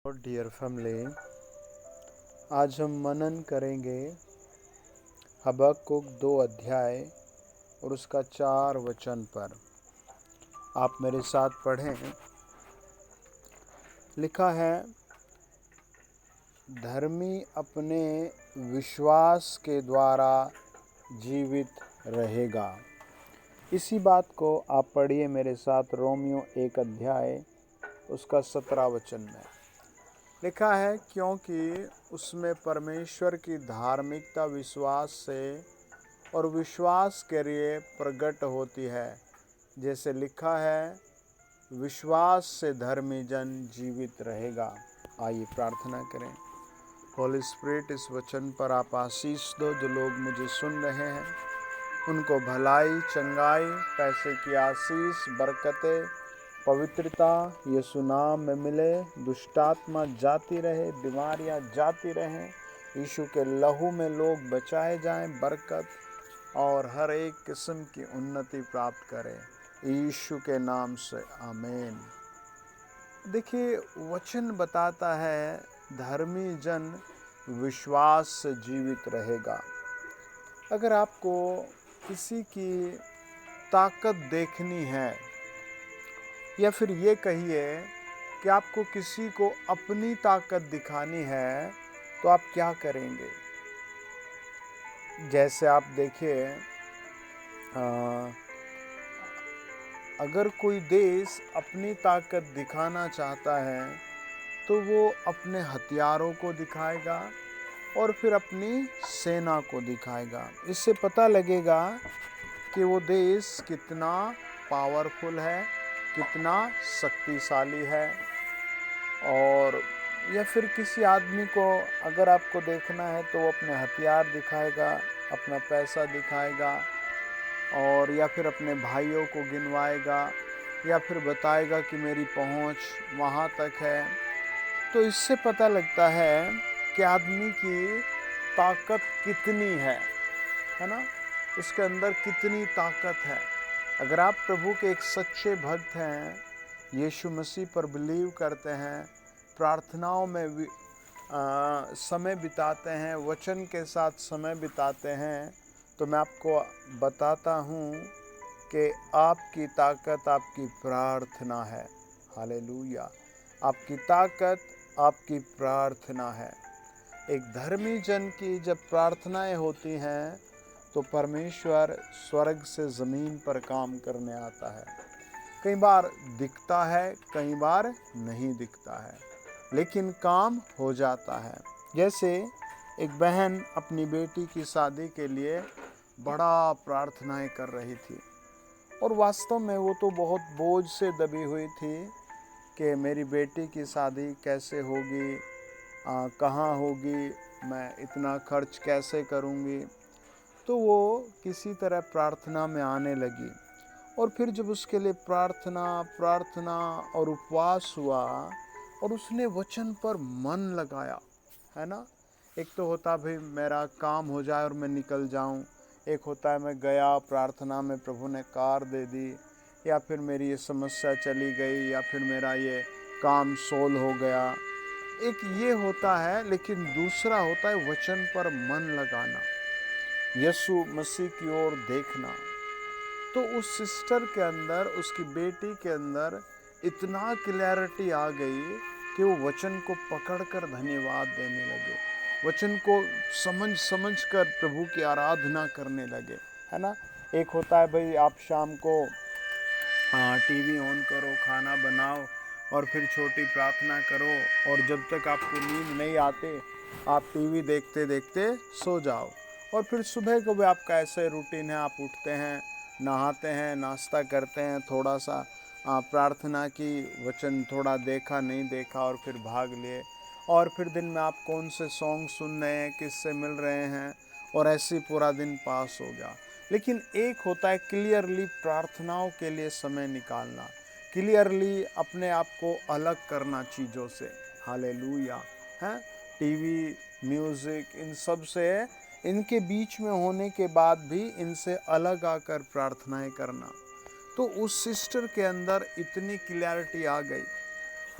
और dear family, आज हम मनन करेंगे हबक्कुक 2 अध्याय और उसका 4 वचन पर। आप मेरे साथ पढ़ें। लिखा है, धर्मी अपने विश्वास के द्वारा जीवित रहेगा। इसी बात को आप पढ़िए मेरे साथ। रोमियो 1 अध्याय उसका 17 वचन में लिखा है, क्योंकि उसमें परमेश्वर की धार्मिकता विश्वास से और विश्वास के लिए प्रकट होती है। जैसे लिखा है, विश्वास से धर्मी जन जीवित रहेगा। आइए प्रार्थना करें। होली स्पिरिट, इस वचन पर आप आशीष दो। जो लोग मुझे सुन रहे हैं उनको भलाई, चंगाई, पैसे की आशीष, बरकतें, पवित्रता यीशु नाम में मिले। दुष्टात्मा जाती रहे, बीमारियां जाती रहें। यीशु के लहू में लोग बचाए जाएं, बरकत और हर एक किस्म की उन्नति प्राप्त करें यीशु के नाम से, आमीन। देखिए, वचन बताता है धर्मी जन विश्वास से जीवित रहेगा। अगर आपको किसी की ताकत देखनी है, या फिर ये कहिए कि आपको किसी को अपनी ताकत दिखानी है, तो आप क्या करेंगे? जैसे आप देखिए, अगर कोई देश अपनी ताकत दिखाना चाहता है तो वो अपने हथियारों को दिखाएगा और फिर अपनी सेना को दिखाएगा। इससे पता लगेगा कि वो देश कितना पावरफुल है, कितना शक्तिशाली है। और या फिर किसी आदमी को अगर आपको देखना है तो वो अपने हथियार दिखाएगा, अपना पैसा दिखाएगा, और या फिर अपने भाइयों को गिनवाएगा, या फिर बताएगा कि मेरी पहुंच वहां तक है। तो इससे पता लगता है कि आदमी की ताकत कितनी है ना, उसके अंदर कितनी ताकत है। अगर आप प्रभु के एक सच्चे भक्त हैं, यीशु मसीह पर बिलीव करते हैं, प्रार्थनाओं में समय बिताते हैं, वचन के साथ समय बिताते हैं, तो मैं आपको बताता हूँ कि आपकी ताकत आपकी प्रार्थना है। हालेलुया। आपकी ताकत आपकी प्रार्थना है। एक धर्मी जन की जब प्रार्थनाएं होती हैं तो परमेश्वर स्वर्ग से ज़मीन पर काम करने आता है। कई बार दिखता है, कई बार नहीं दिखता है, लेकिन काम हो जाता है। जैसे एक बहन अपनी बेटी की शादी के लिए बड़ा प्रार्थनाएं कर रही थी, और वास्तव में वो तो बहुत बोझ से दबी हुई थी कि मेरी बेटी की शादी कैसे होगी, कहाँ होगी, मैं इतना खर्च कैसे करूँगी। तो वो किसी तरह प्रार्थना में आने लगी, और फिर जब उसके लिए प्रार्थना और उपवास हुआ और उसने वचन पर मन लगाया, है ना। एक तो होता भाई मेरा काम हो जाए और मैं निकल जाऊं, एक होता है मैं गया प्रार्थना में, प्रभु ने कार दे दी, या फिर मेरी ये समस्या चली गई, या फिर मेरा ये काम सोल्व हो गया। एक ये होता है, लेकिन दूसरा होता है वचन पर मन लगाना, यीशु मसीह की ओर देखना। तो उस सिस्टर के अंदर, उसकी बेटी के अंदर इतना क्लैरिटी आ गई कि वो वचन को पकड़कर धन्यवाद देने लगे, वचन को समझ समझ कर प्रभु की आराधना करने लगे, है ना। एक होता है भाई आप शाम को टीवी ऑन करो, खाना बनाओ और फिर छोटी प्रार्थना करो, और जब तक आपको नींद नहीं आते आप टीवी देखते देखते सो जाओ, और फिर सुबह को भी आपका ऐसे रूटीन है, आप उठते हैं, नहाते हैं, नाश्ता करते हैं, थोड़ा सा प्रार्थना की, वचन थोड़ा देखा नहीं देखा और फिर भाग लिए, और फिर दिन में आप कौन से सॉन्ग सुन रहे हैं, किससे मिल रहे हैं, और ऐसे ही पूरा दिन पास हो गया। लेकिन एक होता है क्लियरली प्रार्थनाओं के लिए समय निकालना, क्लियरली अपने आप को अलग करना चीज़ों से। हालेलुया। हैं, टीवी, म्यूज़िक, इन सब से, इनके बीच में होने के बाद भी इनसे अलग आकर प्रार्थनाएं करना। तो उस सिस्टर के अंदर इतनी क्लैरिटी आ गई,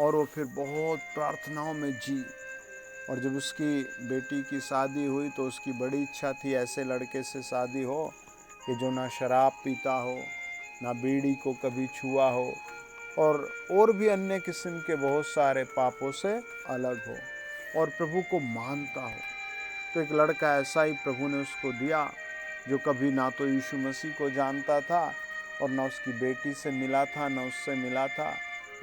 और वो फिर बहुत प्रार्थनाओं में जी। और जब उसकी बेटी की शादी हुई तो उसकी बड़ी इच्छा थी ऐसे लड़के से शादी हो कि जो ना शराब पीता हो, ना बीड़ी को कभी छुआ हो, और भी अन्य किस्म के बहुत सारे पापों से अलग हो और प्रभु को मानता हो। तो एक लड़का ऐसा ही प्रभु ने उसको दिया, जो कभी ना तो यीशु मसीह को जानता था और ना उसकी बेटी से मिला था, ना उससे मिला था,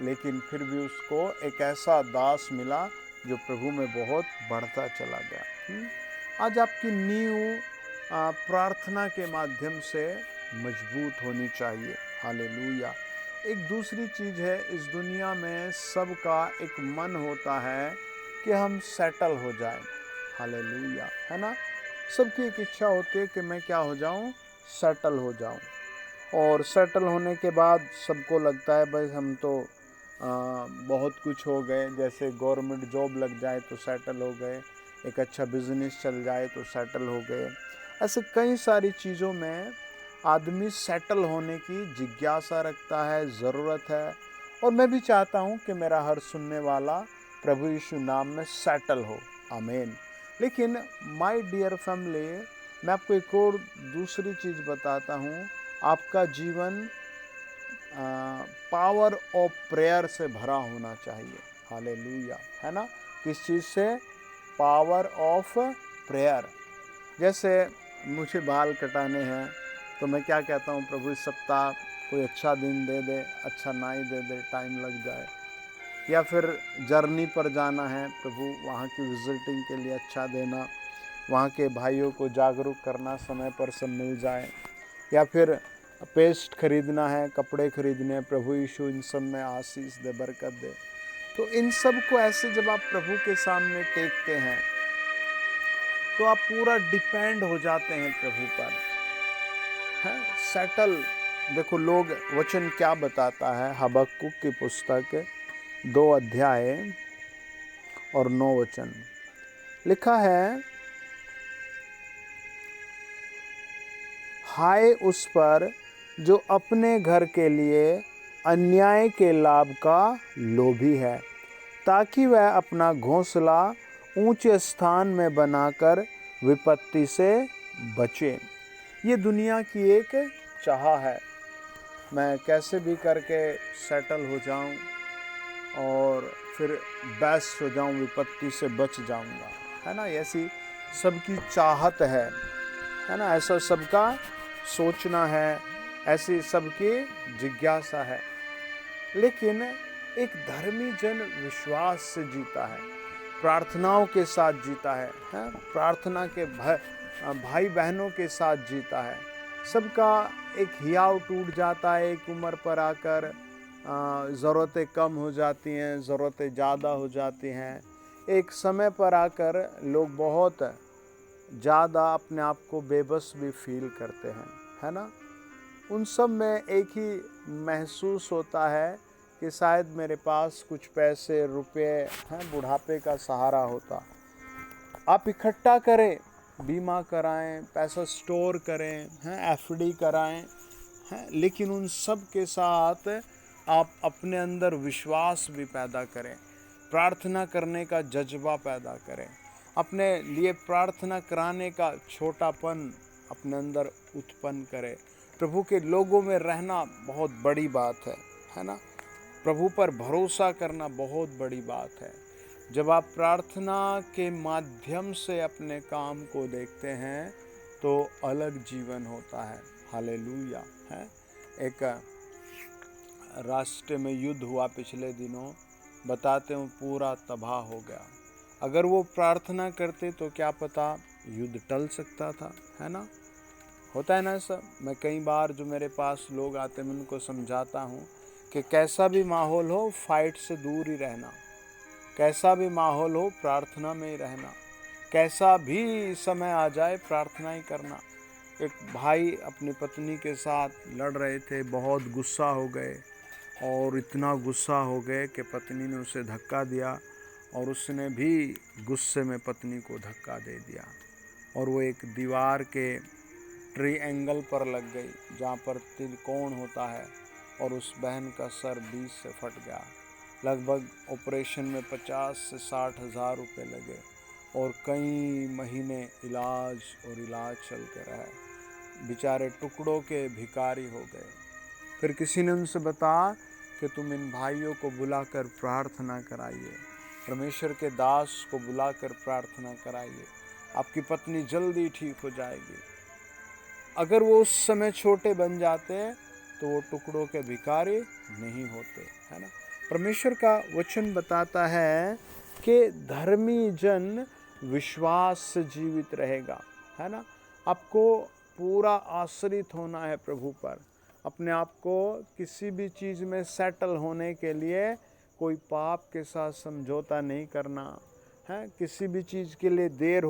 लेकिन फिर भी उसको एक ऐसा दास मिला जो प्रभु में बहुत बढ़ता चला गया। आज आपकी नींव प्रार्थना के माध्यम से मजबूत होनी चाहिए। हालेलुया। एक दूसरी चीज़ है, इस दुनिया में सबका एक मन होता है कि हम सेटल हो जाएं। हालेलुया, है ना। सबकी एक इच्छा होती है कि मैं क्या हो जाऊं, सेटल हो जाऊं। और सेटल होने के बाद सबको लगता है भाई हम तो बहुत कुछ हो गए। जैसे गवर्नमेंट जॉब लग जाए तो सेटल हो गए, एक अच्छा बिजनेस चल जाए तो सेटल हो गए। ऐसे कई सारी चीज़ों में आदमी सेटल होने की जिज्ञासा रखता है, ज़रूरत है। और मैं भी चाहता हूँ कि मेरा हर सुनने वाला प्रभु यीशु नाम में सेटल हो। आमीन। लेकिन माय डियर फैमिली, मैं आपको एक और दूसरी चीज़ बताता हूँ। आपका जीवन पावर ऑफ प्रेयर से भरा होना चाहिए। हालेलुया, है ना। किस चीज़ से? Power of prayer. जैसे मुझे बाल कटाने हैं तो मैं क्या कहता हूँ, प्रभु इस सप्ताह कोई अच्छा दिन दे दे, अच्छा नाई दे दे, टाइम लग जाए। या फिर जर्नी पर जाना है, प्रभु वहाँ की विजिटिंग के लिए अच्छा देना, वहाँ के भाइयों को जागरूक करना, समय पर सब मिल जाए। या फिर पेस्ट खरीदना है, कपड़े खरीदने हैं, प्रभु यीशु इन सब में आशीष दे, बरकत दे। तो इन सब को ऐसे जब आप प्रभु के सामने टेकते हैं तो आप पूरा डिपेंड हो जाते हैं प्रभु पर, है सेटल। देखो लोग वचन क्या बताता है, हबक्कुक की पुस्तक 2 अध्याय और 9 वचन लिखा है, हाय उस पर जो अपने घर के लिए अन्याय के लाभ का लोभी है, ताकि वह अपना घोंसला ऊंचे स्थान में बनाकर विपत्ति से बचे। ये दुनिया की एक चाह है, मैं कैसे भी करके सेटल हो जाऊं और फिर बेस्ट हो जाऊं, विपत्ति से बच जाऊंगा, है ना। ऐसी सबकी चाहत है ना। ऐसा सबका सोचना है, ऐसी सबकी जिज्ञासा है। लेकिन एक धर्मी जन विश्वास से जीता है, प्रार्थनाओं के साथ जीता है, प्रार्थना के भाई बहनों के साथ जीता है। सबका एक हियाव टूट जाता है एक उम्र पर आकर, ज़रूरतें कम हो जाती हैं, ज़रूरतें ज़्यादा हो जाती हैं। एक समय पर आकर लोग बहुत ज़्यादा अपने आप को बेबस भी फील करते हैं, है ना। उन सब में एक ही महसूस होता है कि शायद मेरे पास कुछ पैसे रुपए हैं, बुढ़ापे का सहारा होता। आप इकट्ठा करें, बीमा कराएं, पैसा स्टोर करें, एफडी कराएं, लेकिन उन सब के साथ आप अपने अंदर विश्वास भी पैदा करें, प्रार्थना करने का जज्बा पैदा करें, अपने लिए प्रार्थना कराने का छोटापन अपने अंदर उत्पन्न करें। प्रभु के लोगों में रहना बहुत बड़ी बात है ना। प्रभु पर भरोसा करना बहुत बड़ी बात है। जब आप प्रार्थना के माध्यम से अपने काम को देखते हैं तो अलग जीवन होता है। हालेलुया, है। एक राष्ट्र में युद्ध हुआ पिछले दिनों, बताते हूँ पूरा तबाह हो गया। अगर वो प्रार्थना करते तो क्या पता युद्ध टल सकता था, है ना। होता है ना ऐसा। मैं कई बार जो मेरे पास लोग आते हैं मैं उनको समझाता हूँ कि कैसा भी माहौल हो फाइट से दूर ही रहना, कैसा भी माहौल हो प्रार्थना में ही रहना, कैसा भी समय आ जाए प्रार्थना ही करना। एक भाई अपनी पत्नी के साथ लड़ रहे थे, बहुत गुस्सा हो गए और इतना गुस्सा हो गए कि पत्नी ने उसे धक्का दिया और उसने भी गुस्से में पत्नी को धक्का दे दिया और वो एक दीवार के ट्रायंगल पर लग गई जहाँ पर त्रिकोण होता है और उस बहन का सर बीच से फट गया लगभग ऑपरेशन में 50 से 60 हज़ार रुपये लगे और कई महीने इलाज चलते रहे। बेचारे टुकड़ों के भिखारी हो गए। फिर किसी ने उनसे बताया कि तुम इन भाइयों को बुलाकर प्रार्थना कराइए, परमेश्वर के दास को बुलाकर प्रार्थना कराइए, आपकी पत्नी जल्दी ठीक हो जाएगी। अगर वो उस समय छोटे बन जाते तो वो टुकड़ों के भिखारी नहीं होते, है ना। परमेश्वर का वचन बताता है कि धर्मी जन विश्वास से जीवित रहेगा, है ना। आपको पूरा आश्रित होना है प्रभु पर। अपने आप को किसी भी चीज़ में सेटल होने के लिए कोई पाप के साथ समझौता नहीं करना है। किसी भी चीज़ के लिए देर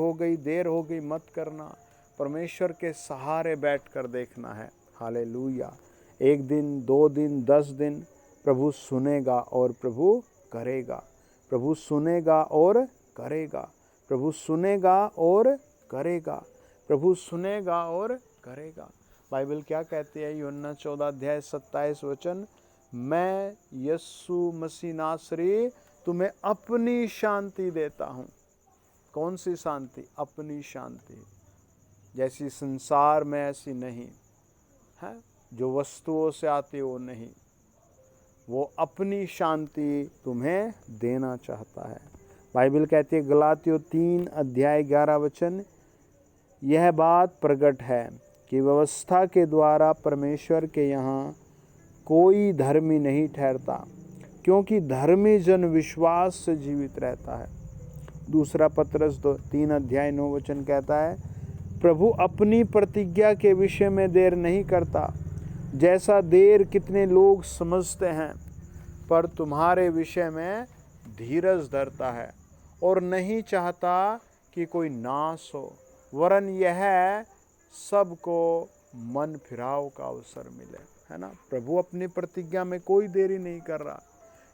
हो गई मत करना। परमेश्वर के सहारे बैठकर देखना है। हालेलुया। 1 दिन, 2 दिन, 10 दिन प्रभु सुनेगा और प्रभु करेगा। प्रभु सुनेगा और करेगा। प्रभु सुनेगा और करेगा। प्रभु सुनेगा और करेगा। बाइबल क्या कहती है? यूहन्ना 14 अध्याय 27 वचन, मैं यीशु मसीह नासरी तुम्हें अपनी शांति देता हूँ। कौन सी शांति? अपनी शांति। जैसी संसार में ऐसी नहीं है, जो वस्तुओं से आती वो नहीं। वो अपनी शांति तुम्हें देना चाहता है। बाइबल कहती है गलातियों 3 अध्याय 11 वचन, यह बात प्रकट है कि व्यवस्था के द्वारा परमेश्वर के यहाँ कोई धर्मी नहीं ठहरता, क्योंकि धर्मी जन विश्वास से जीवित रहता है। दूसरा पतरस 3 अध्याय 9 वचन कहता है, प्रभु अपनी प्रतिज्ञा के विषय में देर नहीं करता, जैसा देर कितने लोग समझते हैं, पर तुम्हारे विषय में धीरज धरता है और नहीं चाहता कि कोई नाश हो, वरन यह सबको मन फिराव का अवसर मिले, है ना। प्रभु अपनी प्रतिज्ञा में कोई देरी नहीं कर रहा,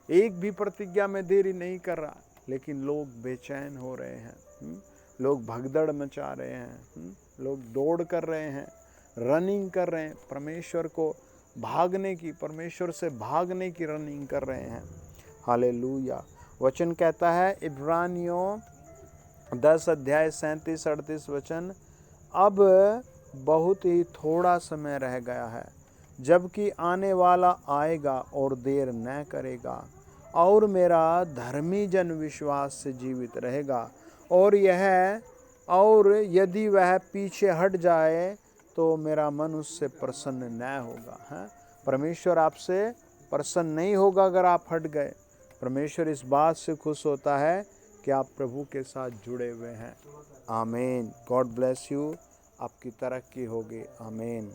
एक भी प्रतिज्ञा में देरी नहीं कर रहा, लेकिन लोग बेचैन हो रहे हैं, लोग भगदड़ मचा रहे हैं, लोग दौड़ कर रहे हैं, रनिंग कर रहे हैं, परमेश्वर से भागने की रनिंग कर रहे हैं। हालेलुया। वचन कहता है इब्रानियों 10 अध्याय 37-38 वचन, अब बहुत ही थोड़ा समय रह गया है, जबकि आने वाला आएगा और देर न करेगा, और मेरा धर्मी जन विश्वास से जीवित रहेगा, और यदि वह पीछे हट जाए तो मेरा मन उससे प्रसन्न न होगा। है, परमेश्वर आपसे प्रसन्न नहीं होगा अगर आप हट गए। परमेश्वर इस बात से खुश होता है कि आप प्रभु के साथ जुड़े हुए हैं। आमीन। God bless you. आपकी तरक्की होगी। आमीन।